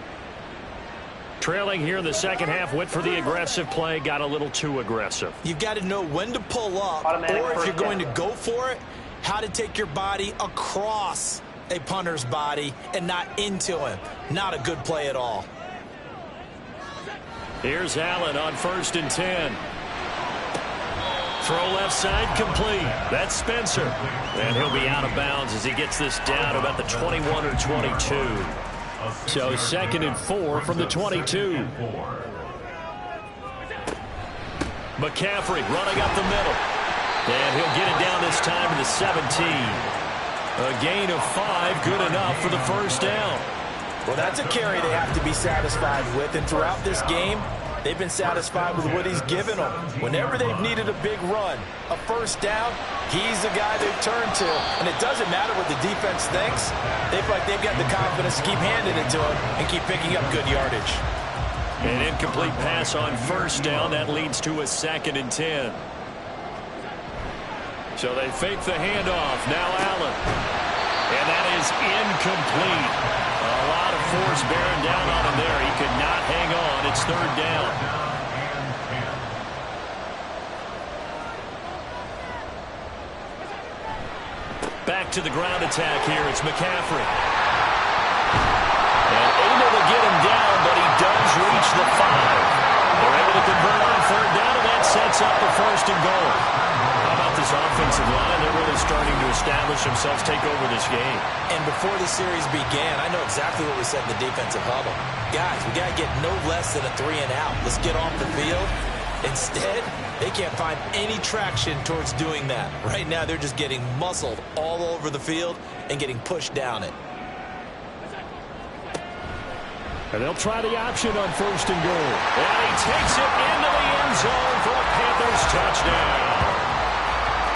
Trailing here in the second half, went for the aggressive play, got a little too aggressive. You've got to know when to pull up, Automatic or if you're first going to down. go for it, how to take your body across a punter's body and not into him. Not a good play at all. Here's Allen on 1st and 10. Throw left side complete. That's Spencer. And he'll be out of bounds as he gets this down about the 21 or 22. So 2nd and 4 from the 22. McCaffrey running up the middle. And he'll get it down this time to the 17. A gain of 5, good enough for the first down. Well, that's a carry they have to be satisfied with. And throughout this game, they've been satisfied with what he's given them. Whenever they've needed a big run, a first down, he's the guy they've turned to. And it doesn't matter what the defense thinks. They feel like they've got the confidence to keep handing it to him and keep picking up good yardage. An incomplete pass on first down. That leads to a 2nd and 10. So they fake the handoff. Now Allen. And that is incomplete. A lot of force bearing down on him there. He could not hang on. It's 3rd down. Back to the ground attack here. It's McCaffrey. And able to get him down, but he does reach the 5. They're able to convert on 3rd down, and that sets up the 1st and goal. How about this offensive line? They're really starting to establish themselves, take over this game. And before the series began, I know exactly what we said in the defensive huddle. Guys, we got to get no less than a 3 and out. Let's get off the field. Instead, they can't find any traction towards doing that. Right now, they're just getting muscled all over the field and getting pushed down it. And they'll try the option on 1st and goal. And he takes it into the end zone for a Panthers touchdown.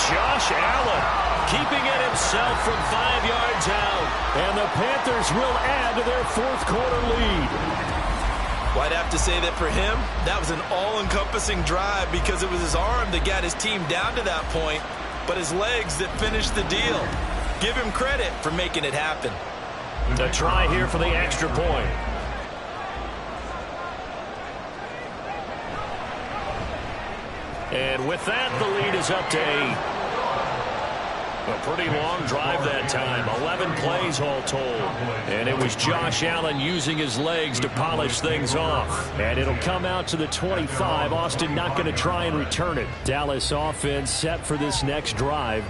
Josh Allen keeping it himself from 5 yards out. And the Panthers will add to their 4th quarter lead. Well, I'd have to say that for him, that was an all-encompassing drive because it was his arm that got his team down to that point, but his legs that finished the deal. Give him credit for making it happen. A try here for the extra point. And with that, the lead is up to 8. A pretty long drive that time. 11 plays all told. And it was Josh Allen using his legs to polish things off. And it'll come out to the 25. Austin not going to try and return it. Dallas offense set for this next drive.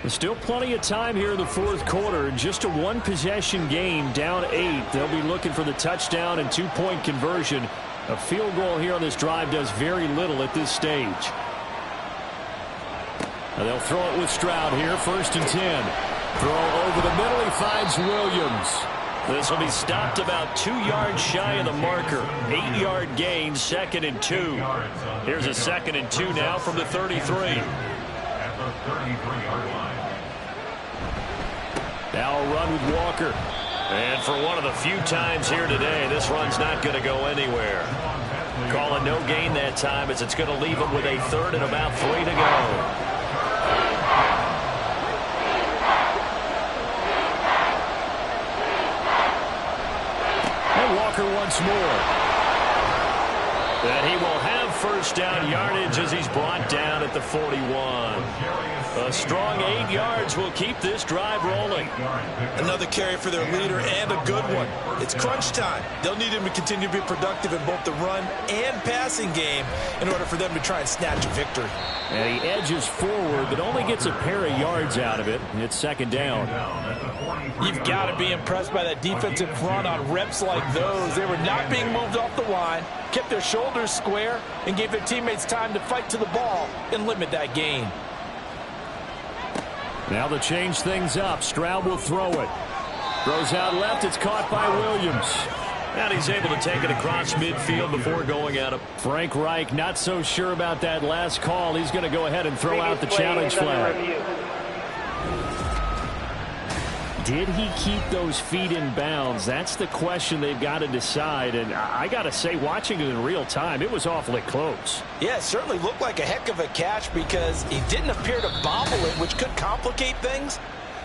There's still plenty of time here in the fourth quarter. Just a one-possession game, down 8. They'll be looking for the touchdown and two-point conversion. A field goal here on this drive does very little at this stage. And they'll throw it with Stroud here, 1st and 10. Throw over the middle, he finds Williams. This will be stopped about 2 yards shy of the marker. 8-yard gain, 2nd and 2. Here's a 2nd and 2 now from the 33. At the 33-yard line. Now a run with Walker. And for one of the few times here today, this run's not going to go anywhere. Call it no gain that time as it's going to leave him with a 3rd and about 3 to go. Walker once more. And he will have 1st down yardage as he's brought down at the 41. A strong 8 yards will keep this drive rolling. Another carry for their leader and a good one. It's crunch time. They'll need him to continue to be productive in both the run and passing game in order for them to try and snatch a victory. And he edges forward, but only gets a pair of yards out of it. And it's 2nd down. You've got to be impressed by that defensive front on reps like those. They were not being moved off the line, kept their shoulders square, and gave their teammates time to fight to the ball and limit that gain. Now they change things up. Stroud will throw it. Throws out left. It's caught by Williams. And he's able to take it across midfield before going at him. Frank Reich not so sure about that last call. He's going to go ahead and throw out the challenge flag. Did he keep those feet in bounds? That's the question they've got to decide. And I got to say, watching it in real time, it was awfully close. Yeah, it certainly looked like a heck of a catch because he didn't appear to bobble it, which could complicate things.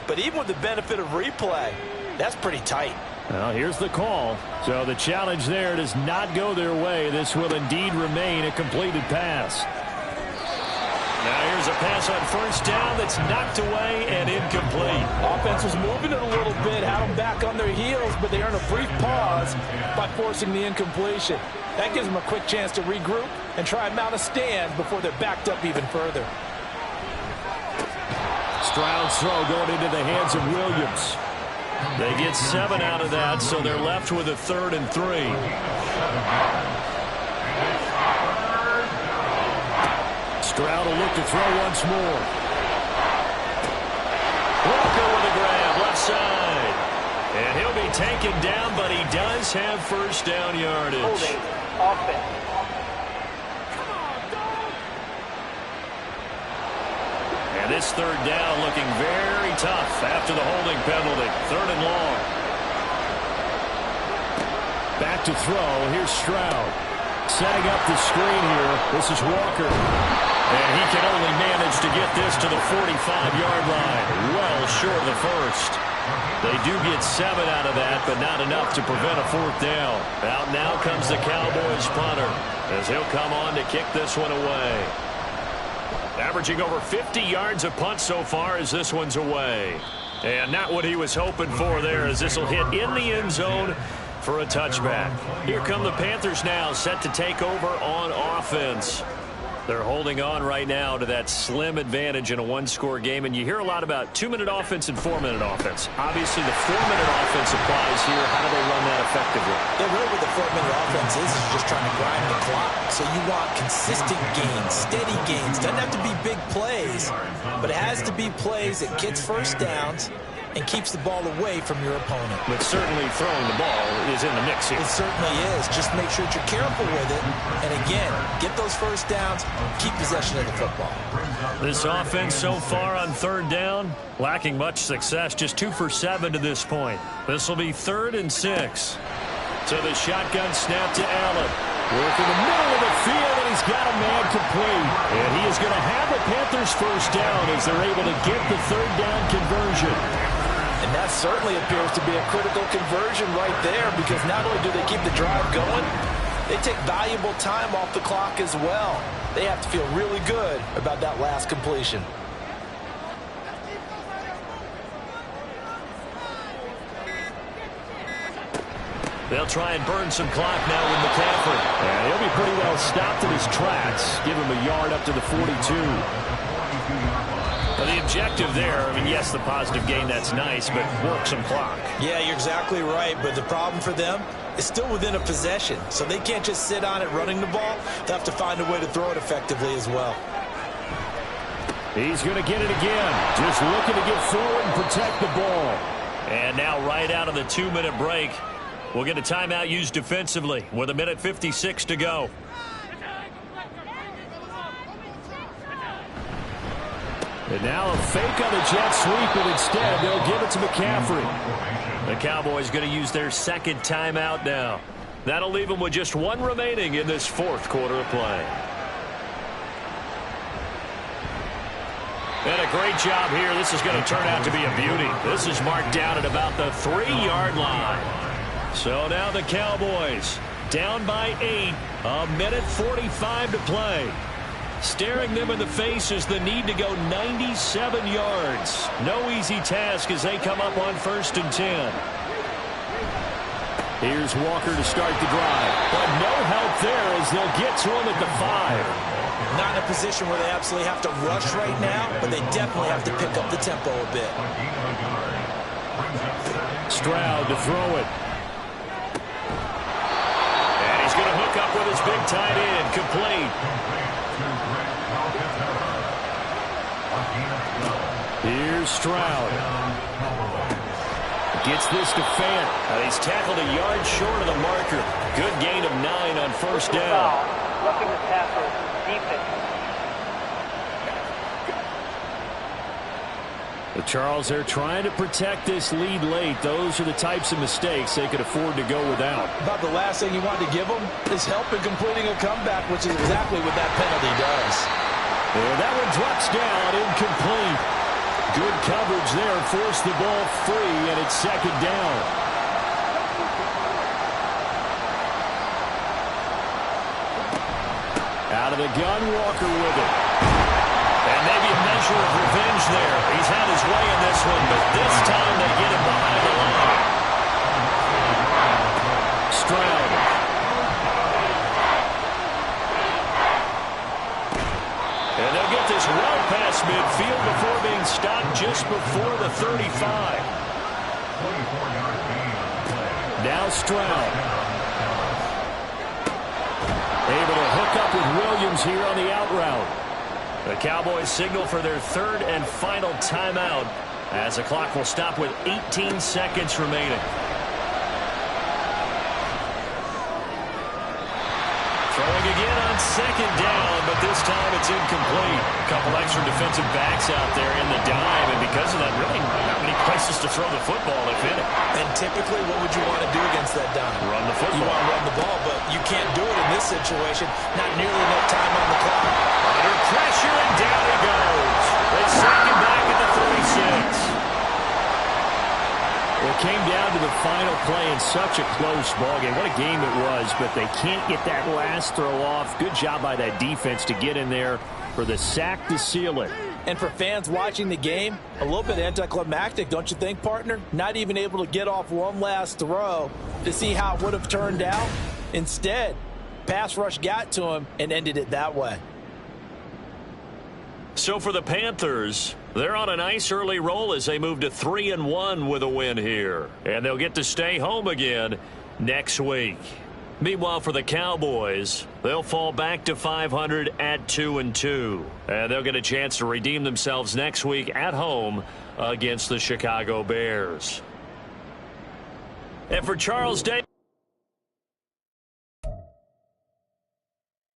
But even with the benefit of replay, that's pretty tight. Well, here's the call. So the challenge there does not go their way. This will indeed remain a completed pass. Now here's a pass on 1st down that's knocked away and incomplete. Offense was moving it a little bit, had them back on their heels, but they earned a brief pause by forcing the incompletion. That gives them a quick chance to regroup and try and mount a stand before they're backed up even further. Stroud's throw going into the hands of Williams. They get 7 out of that, so they're left with a 3rd and 3. Stroud will look to throw once more. Walker with a grab, left side. And he'll be taken down, but he does have 1st down yardage. Holding offense. And this 3rd down looking very tough after the holding penalty. 3rd and long. Back to throw. Here's Stroud. Setting up the screen here. This is Walker. And he can only manage to get this to the 45-yard line. Well short of the 1st. They do get 7 out of that, but not enough to prevent a 4th down. Out now comes the Cowboys punter as he'll come on to kick this one away. Averaging over 50 yards a punt so far as this one's away. And not what he was hoping for there as this will hit in the end zone for a touchback. Here come the Panthers now, set to take over on offense. They're holding on right now to that slim advantage in a one-score game, and you hear a lot about 2-minute offense and 4-minute offense. Obviously, the 4-minute offense applies here. How do they run that effectively? Yeah, really what the 4-minute offense is just trying to grind the clock. So you want consistent gains, steady gains. Doesn't have to be big plays, but it has to be plays that gets first downs and keeps the ball away from your opponent. But certainly throwing the ball is in the mix here. It certainly is. Just make sure that you're careful with it. And again, get those first downs, keep possession of the football. This offense so far on 3rd down, lacking much success. Just 2 for 7 to this point. This will be 3rd and 6. So the shotgun snap to Allen. Working the middle of the field, and he's got a man complete. And he is going to have the Panthers first down as they're able to get the third down conversion. And that certainly appears to be a critical conversion right there, because not only do they keep the drive going, they take valuable time off the clock as well. They have to feel really good about that last completion. They'll try and burn some clock now with McCaffrey. And he'll be pretty well stopped in his tracks. Give him a yard up to the 42. Well, the objective there, I mean, yes, the positive gain, that's nice, but work some clock. Yeah, you're exactly right, but the problem for them is still within a possession, so they can't just sit on it running the ball. They'll have to find a way to throw it effectively as well. He's going to get it again. Just looking to get forward and protect the ball. And now right out of the 2-minute break, we'll get a timeout used defensively with 1:56 to go. And now a fake on the jet sweep, and instead they'll give it to McCaffrey. The Cowboys going to use their second timeout now. That'll leave them with just one remaining in this fourth quarter of play. And a great job here. This is going to turn out to be a beauty. This is marked down at about the 3-yard line. So now the Cowboys down by 8, 1:45 to play. Staring them in the face is the need to go 97 yards. No easy task as they come up on 1st and 10. Here's Walker to start the drive. But no help there as they'll get to him at the 5. Not in a position where they absolutely have to rush right now, but they definitely have to pick up the tempo a bit. Stroud to throw it. And he's going to hook up with his big tight end. Complete. Here's Stroud. Gets this to Fant. He's tackled a yard short of the marker. Good gain of 9 on 1st down. Roughing the passer, defense. But Charles, they're trying to protect this lead late. Those are the types of mistakes they could afford to go without. About the last thing you want to give them is help in completing a comeback, which is exactly what that penalty does. And that one drops down, incomplete. Good coverage there, forced the ball free, and it's 2nd down. Out of the gun, Walker with it. And maybe a measure of revenge there. He's had his way in this one, but this time they get him behind the line. Stroud. And they'll get this well past midfield before being stopped just before the 35. Now Stroud. Able to hook up with Williams here on the out route. The Cowboys signal for their 3rd and final timeout as the clock will stop with 18 seconds remaining. Throwing again on 2nd down, but this time it's incomplete. A couple extra defensive backs out there in the dime, and because of that, really not many places to throw the football, if any. And typically, what would you want to do against that dime? Run the football. You want to run the ball, but you can't do it in this situation. Not nearly enough time on the clock. Under pressure, and down he goes. They sack him back at the 36. Well, it came down to the final play in such a close ballgame. What a game it was, but they can't get that last throw off. Good job by that defense to get in there for the sack to seal it. And for fans watching the game, a little bit anticlimactic, don't you think, partner? Not even able to get off one last throw to see how it would have turned out. Instead, pass rush got to him and ended it that way. So for the Panthers, they're on a nice early roll as they move to 3-1 with a win here. And they'll get to stay home again next week. Meanwhile, for the Cowboys, they'll fall back to 500 at 2-2. And they'll get a chance to redeem themselves next week at home against the Chicago Bears. And for Charles Day.